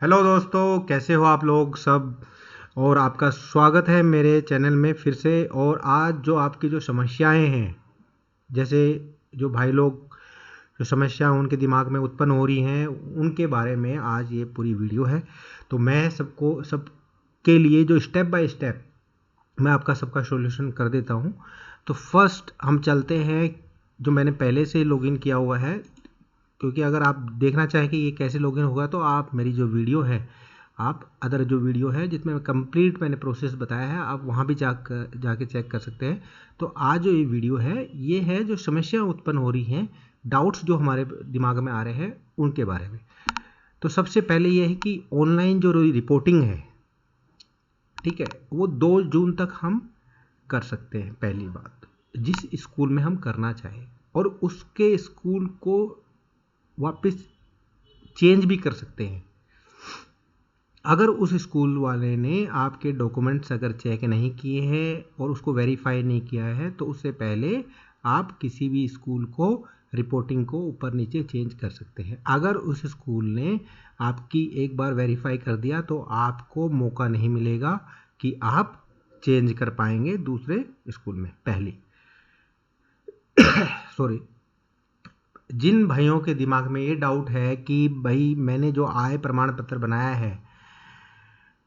Hello दोस्तों, कैसे हो आप लोग सब। और आपका स्वागत है मेरे चैनल में फिर से। और आज जो आपकी जो समस्याएं हैं, जैसे जो भाई लोग जो समस्या उनके दिमाग में उत्पन्न हो रही हैं, उनके बारे में आज ये पूरी वीडियो है। तो मैं सबके लिए जो स्टेप बाय स्टेप मैं आपका सबका सॉल्यूशन कर देता हूँ। तो फर्स्ट हम चलते हैं, जो मैंने पहले से लॉगिन किया हुआ है, क्योंकि अगर आप देखना चाहें कि ये कैसे लॉगिन होगा तो आप मेरी जो वीडियो है, आप अदर जो वीडियो है जिसमें कंप्लीट मैंने प्रोसेस बताया है, आप वहाँ भी जाके चेक कर सकते हैं। तो आज जो ये वीडियो है, ये है जो समस्या उत्पन्न हो रही हैं, डाउट्स जो हमारे दिमाग में आ रहे हैं उनके बारे में। तो सबसे पहले ये है कि ऑनलाइन जो रिपोर्टिंग है, ठीक है, वो 2 जून तक हम कर सकते हैं। पहली बात, जिस स्कूल में हम करना चाहें, और उसके स्कूल को वापस चेंज भी कर सकते हैं। अगर उस स्कूल वाले ने आपके डॉक्यूमेंट्स अगर चेक नहीं किए हैं और उसको वेरीफाई नहीं किया है, तो उससे पहले आप किसी भी स्कूल को रिपोर्टिंग को ऊपर नीचे चेंज कर सकते हैं। अगर उस स्कूल ने आपकी एक बार वेरीफाई कर दिया तो आपको मौका नहीं मिलेगा कि आप चेंज कर पाएंगे दूसरे स्कूल में। पहली सॉरी, जिन भाइयों के दिमाग में ये डाउट है कि भाई मैंने जो आय प्रमाण पत्र बनाया है,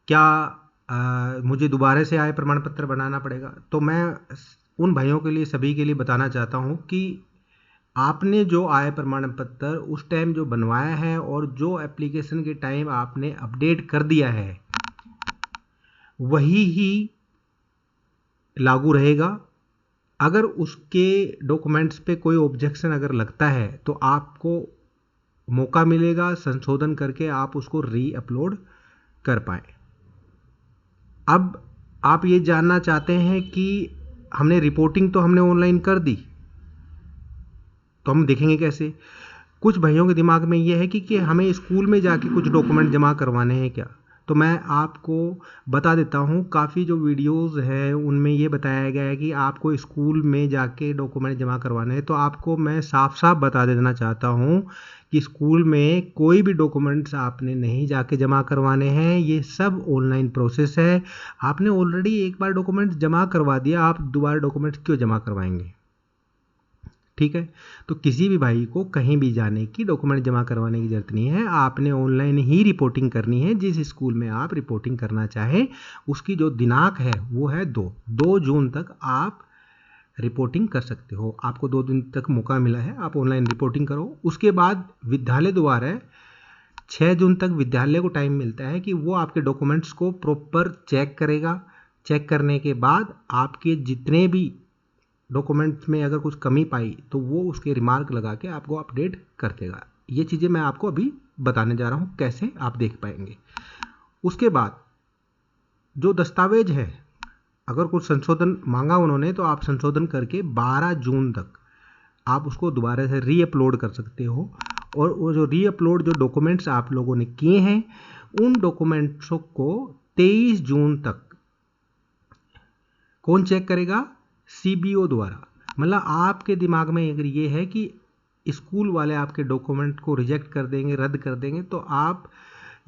क्या मुझे दोबारा से आय प्रमाण पत्र बनाना पड़ेगा, तो मैं उन भाइयों के लिए, सभी के लिए बताना चाहता हूँ कि आपने जो आय प्रमाण पत्र उस टाइम जो बनवाया है और जो एप्लीकेशन के टाइम आपने अपडेट कर दिया है, वही ही लागू रहेगा। अगर उसके डॉक्यूमेंट्स पे कोई ऑब्जेक्शन अगर लगता है तो आपको मौका मिलेगा संशोधन करके आप उसको री अपलोड कर पाएँ। अब आप ये जानना चाहते हैं कि हमने रिपोर्टिंग तो हमने ऑनलाइन कर दी, तो हम देखेंगे कैसे। कुछ भाइयों के दिमाग में ये है कि हमें स्कूल में जाके कुछ डॉक्यूमेंट जमा करवाने हैं क्या। तो मैं आपको बता देता हूँ, काफ़ी जो वीडियोस हैं उनमें ये बताया गया है कि आपको स्कूल में जाके डॉक्यूमेंट जमा करवाने हैं। तो आपको मैं साफ साफ बता देना चाहता हूँ कि स्कूल में कोई भी डॉक्यूमेंट्स आपने नहीं जाके जमा करवाने हैं, ये सब ऑनलाइन प्रोसेस है। आपने ऑलरेडी एक बार डॉक्यूमेंट्स जमा करवा दिया, आप दोबारा डॉक्यूमेंट्स क्यों जमा करवाएंगे। ठीक है, तो किसी भी भाई को कहीं भी जाने की, डॉक्यूमेंट जमा करवाने की ज़रूरत नहीं है। आपने ऑनलाइन ही रिपोर्टिंग करनी है। जिस स्कूल में आप रिपोर्टिंग करना चाहें, उसकी जो दिनांक है वो है 2 जून तक आप रिपोर्टिंग कर सकते हो। आपको 2 दिन तक मौका मिला है, आप ऑनलाइन रिपोर्टिंग करो। उसके बाद विद्यालय द्वारा 6 जून तक विद्यालय को टाइम मिलता है कि वो आपके डॉक्यूमेंट्स को प्रॉपर चेक करेगा। चेक करने के बाद आपके जितने भी डॉक्यूमेंट्स में अगर कुछ कमी पाई तो वो उसके रिमार्क लगा के आपको अपडेट कर देगा। ये चीज़ें मैं आपको अभी बताने जा रहा हूँ कैसे आप देख पाएंगे। उसके बाद जो दस्तावेज है, अगर कुछ संशोधन मांगा उन्होंने, तो आप संशोधन करके 12 जून तक आप उसको दोबारा से री अपलोड कर सकते हो। और वो जो री अपलोड जो डॉक्यूमेंट्स आप लोगों ने किए हैं, उन डॉक्यूमेंट्सों को 23 जून तक कौन चेक करेगा, सीबीओ द्वारा। मतलब आपके दिमाग में अगर ये है कि स्कूल वाले आपके डॉक्यूमेंट को रिजेक्ट कर देंगे, रद्द कर देंगे, तो आप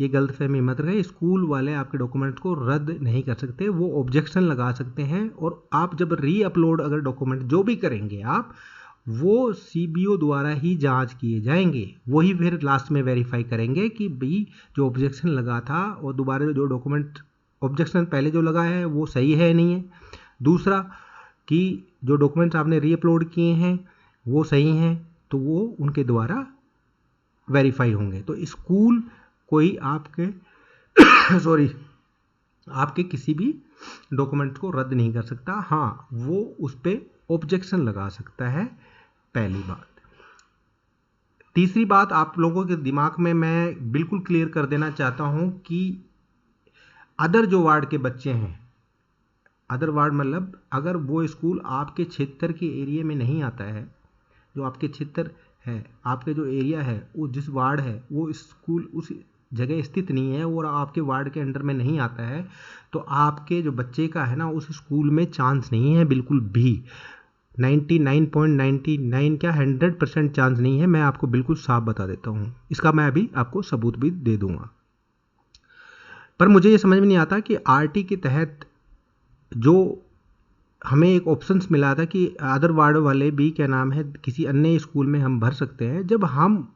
ये गलतफहमी मत रखें। स्कूल वाले आपके डॉक्यूमेंट को रद्द नहीं कर सकते, वो ऑब्जेक्शन लगा सकते हैं। और आप जब री अपलोड अगर डॉक्यूमेंट जो भी करेंगे आप, वो सीबीओ द्वारा ही जांच किए जाएंगे। वही फिर लास्ट में वेरीफाई करेंगे कि भाई जो ऑब्जेक्शन लगा था और दोबारा जो डॉक्यूमेंट ऑब्जेक्शन पहले जो लगा है वो सही है नहीं है। दूसरा कि जो डॉक्यूमेंट्स आपने री अपलोड किए हैं वो सही हैं, तो वो उनके द्वारा वेरीफाई होंगे। तो स्कूल कोई आपके सॉरी आपके किसी भी डॉक्यूमेंट को रद्द नहीं कर सकता। हाँ, वो उस पर ऑब्जेक्शन लगा सकता है, पहली बात। तीसरी बात आप लोगों के दिमाग में मैं बिल्कुल क्लियर कर देना चाहता हूँ कि अदर जो वार्ड के बच्चे हैं, अदर वार्ड मतलब अगर वो स्कूल आपके क्षेत्र के एरिया में नहीं आता है, जो आपके क्षेत्र है, आपके जो एरिया है, वो जिस वार्ड है, वो स्कूल उस जगह स्थित नहीं है और आपके वार्ड के अंडर में नहीं आता है, तो आपके जो बच्चे का है ना, उस स्कूल में चांस नहीं है बिल्कुल भी। 99.99 क्या 100% चांस नहीं है। मैं आपको बिल्कुल साफ बता देता हूँ, इसका मैं अभी आपको सबूत भी दे दूँगा। पर मुझे ये समझ में नहीं आता कि आरटी के तहत जो हमें एक ऑप्शंस मिला था कि अदर वार्ड वाले भी क्या नाम है किसी अन्य स्कूल में हम भर सकते हैं, जब हम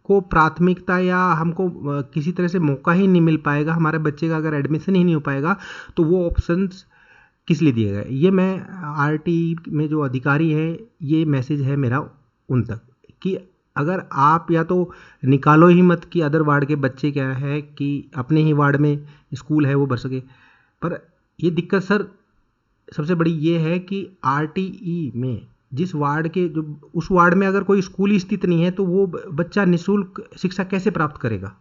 को प्राथमिकता या हमको किसी तरह से मौका ही नहीं मिल पाएगा, हमारे बच्चे का अगर एडमिशन ही नहीं हो पाएगा, तो वो ऑप्शंस किस लिए दिए गए। ये मैं आरटी में जो अधिकारी हैं, ये मैसेज है मेरा उन तक कि अगर आप या तो निकालो ही मत कि अदर वार्ड के बच्चे क्या है कि अपने ही वार्ड में स्कूल है वो भर सके। पर ये दिक्कत सर सबसे बड़ी ये है कि आरटीई में जिस वार्ड के जो उस वार्ड में अगर कोई स्कूल ही स्थित नहीं है तो वो बच्चा निःशुल्क शिक्षा कैसे प्राप्त करेगा।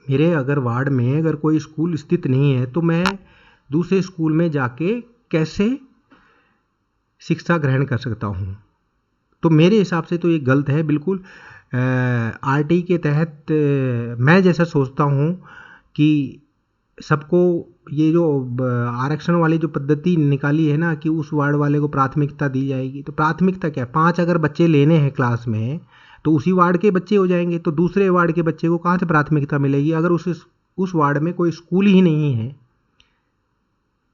मेरे अगर वार्ड में अगर कोई स्कूल स्थित नहीं है तो मैं दूसरे स्कूल में जाके कैसे शिक्षा ग्रहण कर सकता हूँ। तो मेरे हिसाब से तो ये गलत है बिल्कुल। आरटी के तहत मैं जैसा सोचता हूँ कि सबको ये जो आरक्षण वाली जो पद्धति निकाली है ना कि उस वार्ड वाले को प्राथमिकता दी जाएगी, तो प्राथमिकता क्या है, 5 अगर बच्चे लेने हैं क्लास में तो उसी वार्ड के बच्चे हो जाएंगे, तो दूसरे वार्ड के बच्चे को कहाँ से प्राथमिकता मिलेगी अगर उस वार्ड में कोई स्कूल ही नहीं है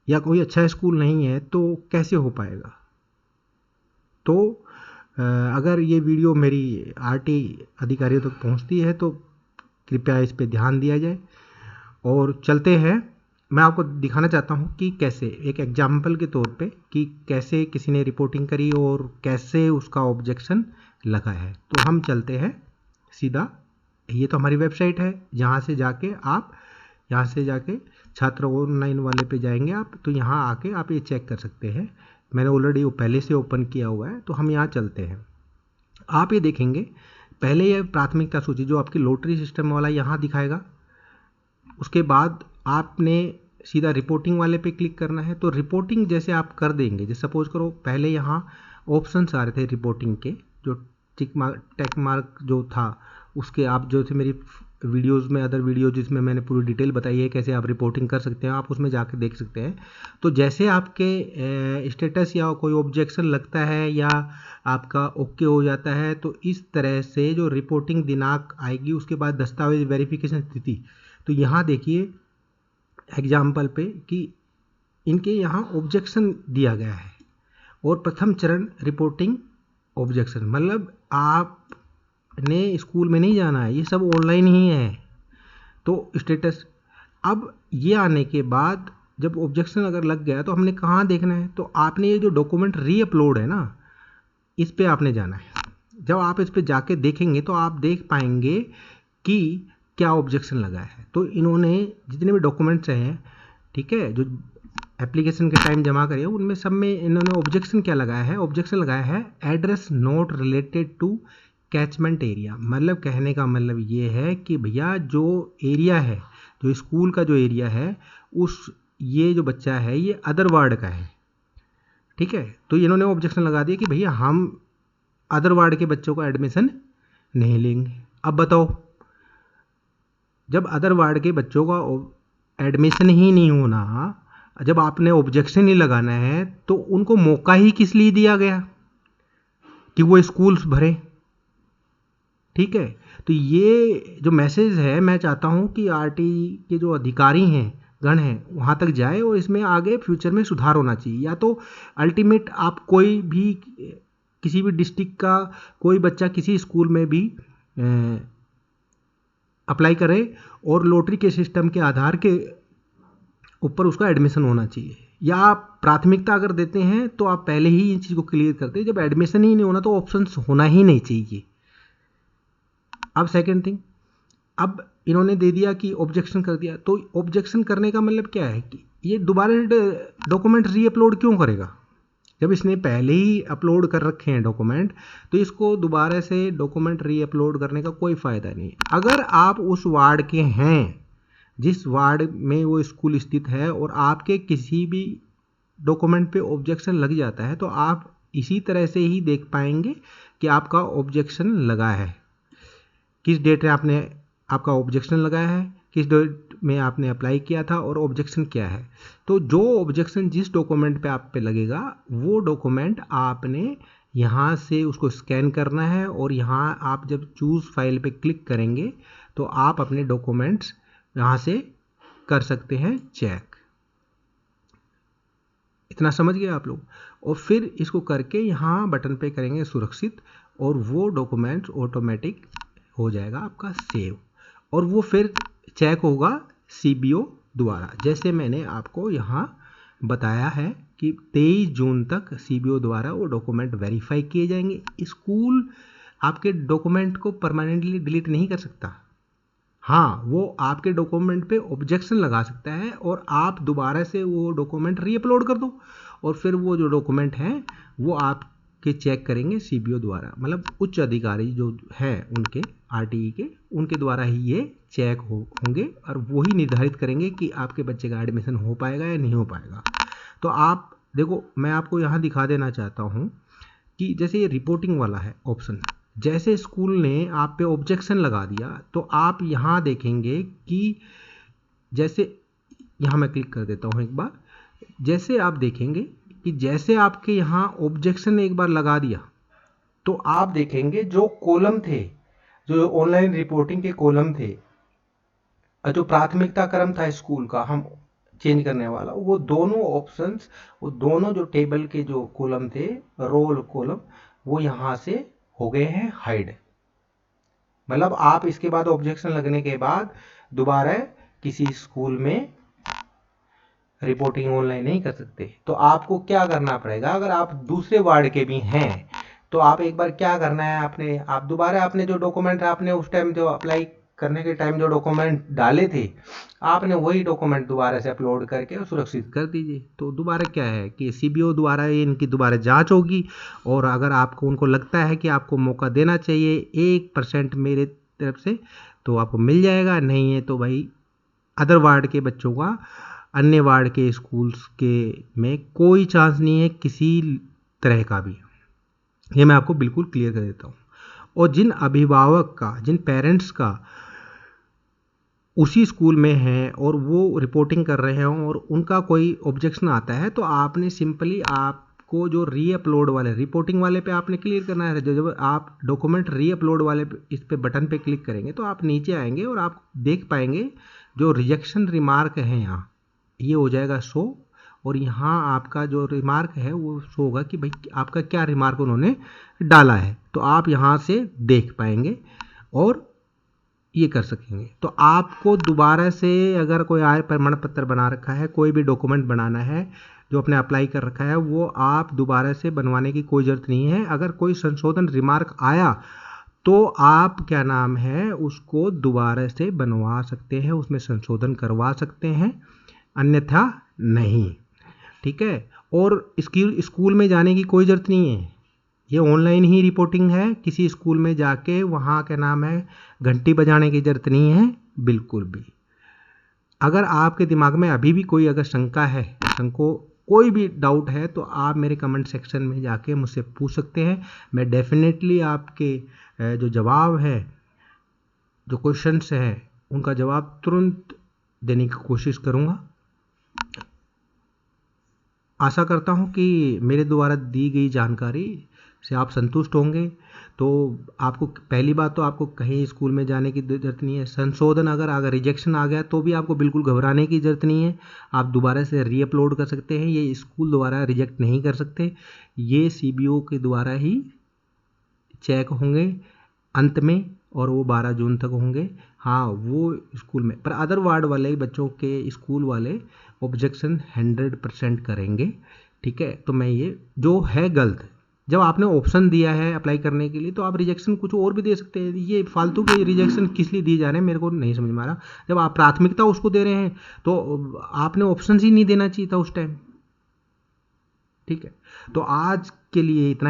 या कोई अच्छा स्कूल नहीं है, तो कैसे हो पाएगा। तो अगर ये वीडियो मेरी आरटी अधिकारियों तक पहुंचती है तो कृपया इस पे ध्यान दिया जाए। और चलते हैं, मैं आपको दिखाना चाहता हूँ कि कैसे एक एग्जाम्पल के तौर पे कि कैसे किसी ने रिपोर्टिंग करी और कैसे उसका ऑब्जेक्शन लगा है। तो हम चलते हैं सीधा, ये तो हमारी वेबसाइट है जहाँ से जाके छात्र ऑनलाइन वाले पे जाएंगे आप, तो यहाँ आके आप ये चेक कर सकते हैं। मैंने ऑलरेडी वो पहले से ओपन किया हुआ है, तो हम यहाँ चलते हैं। आप ये देखेंगे पहले ये प्राथमिकता सूची जो आपकी लॉटरी सिस्टम वाला यहाँ दिखाएगा, उसके बाद आपने सीधा रिपोर्टिंग वाले पे क्लिक करना है। तो रिपोर्टिंग जैसे आप कर देंगे, जैसे सपोज करो पहले यहाँ ऑप्शंस आ रहे थे रिपोर्टिंग के, जो टेक मार्क जो था उसके, आप जो थे मेरी वीडियोस में अदर वीडियो जिसमें मैंने पूरी डिटेल बताई है कैसे आप रिपोर्टिंग कर सकते हैं, आप उसमें जाकर देख सकते हैं। तो जैसे आपके स्टेटस या कोई ऑब्जेक्शन लगता है या आपका ओके हो जाता है, तो इस तरह से जो रिपोर्टिंग दिनांक आएगी उसके बाद दस्तावेज वेरिफिकेशन स्थिति। तो यहाँ देखिए एग्जाम्पल पे कि इनके यहाँ ऑब्जेक्शन दिया गया है और प्रथम चरण रिपोर्टिंग ऑब्जेक्शन, मतलब आपने स्कूल में नहीं जाना है, ये सब ऑनलाइन ही है। तो स्टेटस, अब ये आने के बाद जब ऑब्जेक्शन अगर लग गया तो हमने कहाँ देखना है, तो आपने ये जो डॉक्यूमेंट री अपलोड है ना, इस पे आपने जाना है। जब आप इस पे जाके देखेंगे तो आप देख पाएंगे कि क्या ऑब्जेक्शन लगा है। तो इन्होंने जितने भी डॉक्यूमेंट्स हैं, ठीक है, जो एप्लीकेशन के टाइम जमा करिए उनमें सब में इन्होंने ऑब्जेक्शन क्या लगाया है, ऑब्जेक्शन लगाया है address not related to catchment area. मतलब कहने का मतलब ये है कि भैया जो एरिया है, जो स्कूल का जो एरिया है, उस ये जो बच्चा है ये अदर वार्ड का है, ठीक है। तो इन्होंने ऑब्जेक्शन लगा दिया कि भैया हम अदर वार्ड के बच्चों को एडमिशन नहीं लेंगे। अब बताओ, जब अदर वार्ड के बच्चों का एडमिशन ही नहीं होना, जब आपने ऑब्जेक्शन ही लगाना है, तो उनको मौका ही किस लिए दिया गया कि वो स्कूल्स भरे, ठीक है। तो ये जो मैसेज है मैं चाहता हूँ कि आरटी के जो अधिकारी हैं गण हैं वहाँ तक जाए और इसमें आगे फ्यूचर में सुधार होना चाहिए। या तो अल्टीमेट आप कोई भी किसी भी डिस्ट्रिक्ट का कोई बच्चा किसी स्कूल में भी अप्लाई करे और लॉटरी के सिस्टम के आधार के ऊपर उसका एडमिशन होना चाहिए। या आप प्राथमिकता अगर देते हैं तो आप पहले ही इन चीज़ को क्लियर करते हैं, जब एडमिशन ही नहीं होना तो ऑप्शंस होना ही नहीं चाहिए। अब सेकंड थिंग, अब इन्होंने दे दिया कि ऑब्जेक्शन कर दिया, तो ऑब्जेक्शन करने का मतलब क्या है कि ये दोबारा डॉक्यूमेंट री अपलोड क्यों करेगा। जब इसने पहले ही अपलोड कर रखे हैं डॉक्यूमेंट, तो इसको दोबारा से डॉक्यूमेंट री अपलोड करने का कोई फ़ायदा नहीं। अगर आप उस वार्ड के हैं जिस वार्ड में वो स्कूल स्थित है और आपके किसी भी डॉक्यूमेंट पे ऑब्जेक्शन लग जाता है, तो आप इसी तरह से ही देख पाएंगे कि आपका ऑब्जेक्शन लगा है, किस डेट में आपने आपका ऑब्जेक्शन लगाया है, किस डेट में आपने अप्लाई किया था और ऑब्जेक्शन क्या है। तो जो ऑब्जेक्शन जिस डॉक्यूमेंट पे आप पे लगेगा वो डॉक्यूमेंट आपने यहाँ से उसको स्कैन करना है और यहाँ आप जब चूज़ फाइल पे क्लिक करेंगे तो आप अपने डॉक्यूमेंट्स यहाँ से कर सकते हैं चेक। इतना समझ गए आप लोग। और फिर इसको करके यहाँ बटन पे करेंगे सुरक्षित, और वो डॉक्यूमेंट्स ऑटोमेटिक हो जाएगा आपका सेव, और वो फिर चेक होगा सीबीओ द्वारा। जैसे मैंने आपको यहाँ बताया है कि 23 जून तक सीबीओ द्वारा वो डॉक्यूमेंट वेरीफाई किए जाएंगे। स्कूल आपके डॉक्यूमेंट को परमानेंटली डिलीट नहीं कर सकता। हाँ, वो आपके डॉक्यूमेंट पे ऑब्जेक्शन लगा सकता है और आप दोबारा से वो डॉक्यूमेंट रीअपलोड कर दो, और फिर वो जो डॉक्यूमेंट हैं वो आपके चेक करेंगे सीबीओ द्वारा, मतलब उच्च अधिकारी जो हैं उनके, आरटीई के, उनके द्वारा ही ये चेक होंगे, और वही निर्धारित करेंगे कि आपके बच्चे का एडमिशन हो पाएगा या नहीं हो पाएगा। तो आप देखो, मैं आपको यहाँ दिखा देना चाहता हूँ कि जैसे ये रिपोर्टिंग वाला है ऑप्शन, जैसे स्कूल ने आप पे ऑब्जेक्शन लगा दिया तो आप यहाँ देखेंगे कि जैसे, यहाँ मैं क्लिक कर देता हूँ एक बार, जैसे आप देखेंगे कि जैसे आपके यहाँ ऑब्जेक्शन एक बार लगा दिया तो आप देखेंगे जो कॉलम थे, जो ऑनलाइन रिपोर्टिंग के कॉलम थे, जो प्राथमिकता क्रम था स्कूल का हम चेंज करने वाला, वो दोनों ऑप्शंस, वो दोनों जो टेबल के जो कॉलम थे, रोल कॉलम, वो यहाँ से हो गए हैं हाइड। मतलब आप इसके बाद ऑब्जेक्शन लगने के बाद दोबारा किसी स्कूल में रिपोर्टिंग ऑनलाइन नहीं कर सकते। तो आपको क्या करना पड़ेगा, अगर आप दूसरे वार्ड के भी हैं तो आप एक बार क्या करना है, आपने आप दोबारा अपने जो डॉक्यूमेंट आपने उस टाइम जो अप्लाई करने के टाइम जो डॉक्यूमेंट डाले थे, आपने वही डॉक्यूमेंट दोबारा से अपलोड करके सुरक्षित कर दीजिए। तो दोबारा क्या है कि सीबीओ द्वारा इनकी दोबारा जांच होगी, और अगर आपको उनको लगता है कि आपको मौका देना चाहिए 1% मेरे तरफ से, तो आपको मिल जाएगा, नहीं है तो भाई अदर वार्ड के बच्चों का, अन्य वार्ड के स्कूल्स के में कोई चांस नहीं है किसी तरह का भी। ये मैं आपको बिल्कुल क्लियर कर देता हूँ। और जिन अभिभावक का, जिन पेरेंट्स का उसी स्कूल में है और वो रिपोर्टिंग कर रहे हैं और उनका कोई ऑब्जेक्शन आता है, तो आपने सिंपली आपको जो रीअपलोड वाले रिपोर्टिंग वाले पे आपने क्लियर करना है। जब आप डॉक्यूमेंट रीअपलोड वाले इस पे बटन पे क्लिक करेंगे तो आप नीचे आएंगे और आप देख पाएंगे जो रिजेक्शन रिमार्क है यहाँ, ये हो जाएगा शो, और यहाँ आपका जो रिमार्क है वो शो होगा कि भाई आपका क्या रिमार्क उन्होंने डाला है, तो आप यहाँ से देख पाएंगे और ये कर सकेंगे। तो आपको दोबारा से अगर कोई आय प्रमाण पत्र बना रखा है, कोई भी डॉक्यूमेंट बनाना है जो आपने अप्लाई कर रखा है, वो आप दोबारा से बनवाने की कोई ज़रूरत नहीं है। अगर कोई संशोधन रिमार्क आया तो आप क्या नाम है उसको दोबारा से बनवा सकते हैं, उसमें संशोधन करवा सकते हैं, अन्यथा नहीं। ठीक है। और स्कूल में जाने की कोई ज़रूरत नहीं है, ये ऑनलाइन ही रिपोर्टिंग है, किसी स्कूल में जाके वहाँ क्या नाम है घंटी बजाने की ज़रूरत नहीं है बिल्कुल भी। अगर आपके दिमाग में अभी भी कोई अगर शंका है, कोई भी डाउट है, तो आप मेरे कमेंट सेक्शन में जाके मुझसे पूछ सकते हैं। मैं डेफिनेटली आपके जो जवाब है, जो क्वेश्चंस हैं, उनका जवाब तुरंत देने की कोशिश करूँगा। आशा करता हूँ कि मेरे द्वारा दी गई जानकारी से आप संतुष्ट होंगे। तो आपको पहली बात तो आपको कहीं स्कूल में जाने की ज़रूरत नहीं है। संशोधन अगर रिजेक्शन आ गया तो भी आपको बिल्कुल घबराने की ज़रूरत नहीं है, आप दोबारा से रीअपलोड कर सकते हैं। ये स्कूल द्वारा रिजेक्ट नहीं कर सकते, ये सीबीओ के द्वारा ही चेक होंगे अंत में, और वो 12 जून तक होंगे। हाँ, वो स्कूल में, पर अदर वार्ड वाले बच्चों के स्कूल वाले ऑब्जेक्शन 100% करेंगे। ठीक है। तो मैं ये जो है गलत, जब आपने ऑप्शन दिया है अप्लाई करने के लिए तो आप रिजेक्शन कुछ और भी दे सकते हैं। ये फालतू के रिजेक्शन किस लिए दिए जा रहे हैं मेरे को नहीं समझ में आ रहा। जब आप प्राथमिकता उसको दे रहे हैं तो आपने ऑप्शन ही नहीं देना चाहिए था उस टाइम। ठीक है। तो आज के लिए इतना।